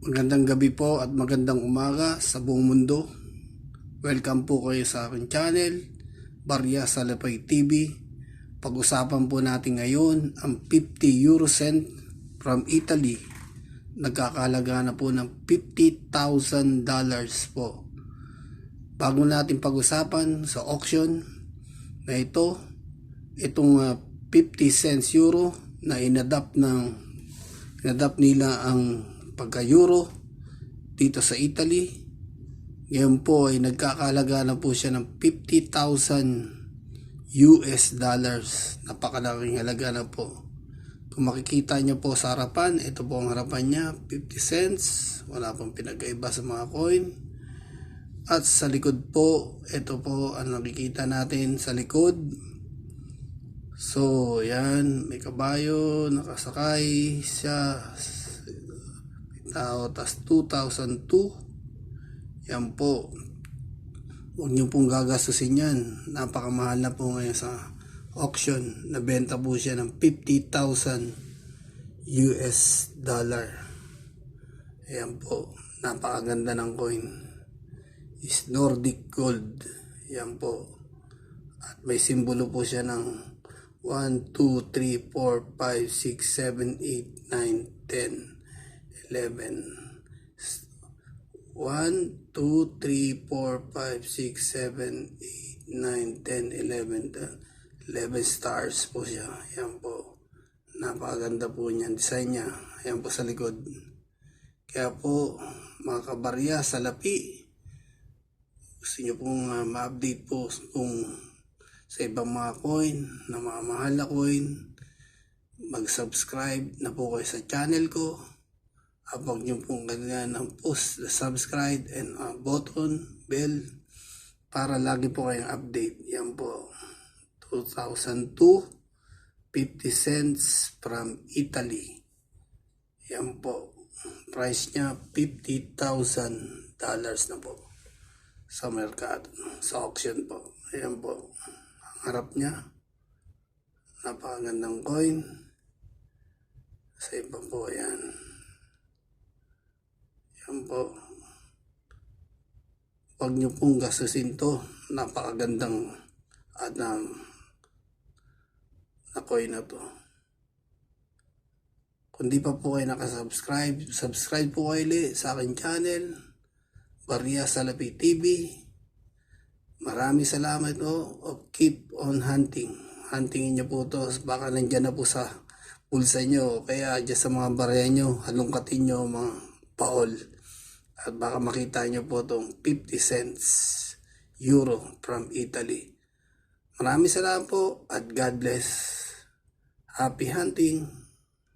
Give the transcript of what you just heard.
Magandang gabi po at magandang umaga sa buong mundo. Welcome po kayo sa aking channel, Barya Salapay TV. Pag-usapan po natin ngayon ang 50 euro cent from Italy. Nagkakalaga na po ng $50,000 po. Bago natin pag-usapan sa auction na itong 50 cents euro na inadapt nila ang pagka-euro dito sa Italy. Ngayon po ay nagkakalaga na po siya ng $50,000. Napakalaking halaga na po. Kung makikita nyo po sa harapan, ito po ang harapan niya, 50 cents. Wala pong pinagkaiba sa mga coin. At sa likod po, ito po ang nakikita natin sa likod. So, yan, may kabayo, nakasakay siya. Tas 2002. Yan po. Huwag nyo pong gagastusin yan. Napakamahal na po ngayon sa auction. Nabenta po siya ng $50,000. Yan po. Napakaganda ng coin. Is Nordic Gold. Yan po. At may simbolo po siya ng 1, 2, 3, 4, 5, 6, 7, 8, 9, 10, 11. 1, 2, 3, 4, 5, 6, 7, 8, 9, 10, 11. 11 stars po siya. Ayan po. Napakaganda po niyan. Design niya. Ayan po sa likod. Kaya po, mga kabarya, salapi. Gusto nyo pong ma-update po kung sa ibang mga coin, na mga mahal na coin, mag-subscribe na po kayo sa channel ko. Huwag nyo pong ganyan ng post, subscribe and button, bell, para lagi po kayong update. Yan po, 2002, 50 cents from Italy. Yan po, price niya $50,000 na po sa merkado, sa auction po. Yan po, ang harap niya, napakagandang coin. Sa iba po, yan. Yan po. Huwag nyo pong gastusin to. Napakagandang at na coin na to. Kung di pa po kayo nakasubscribe, subscribe po kayo sa aking channel, Barya Salapay TV. Maraming salamat po. Keep on hunting. Huntingin nyo po to. Baka nandyan na po sa pulsa nyo. Kaya dyan sa mga barya nyo, halungkatin nyo mga paol. At baka makita nyo po itong 50 cents euro from Italy. Maraming salamat po at God bless. Happy hunting!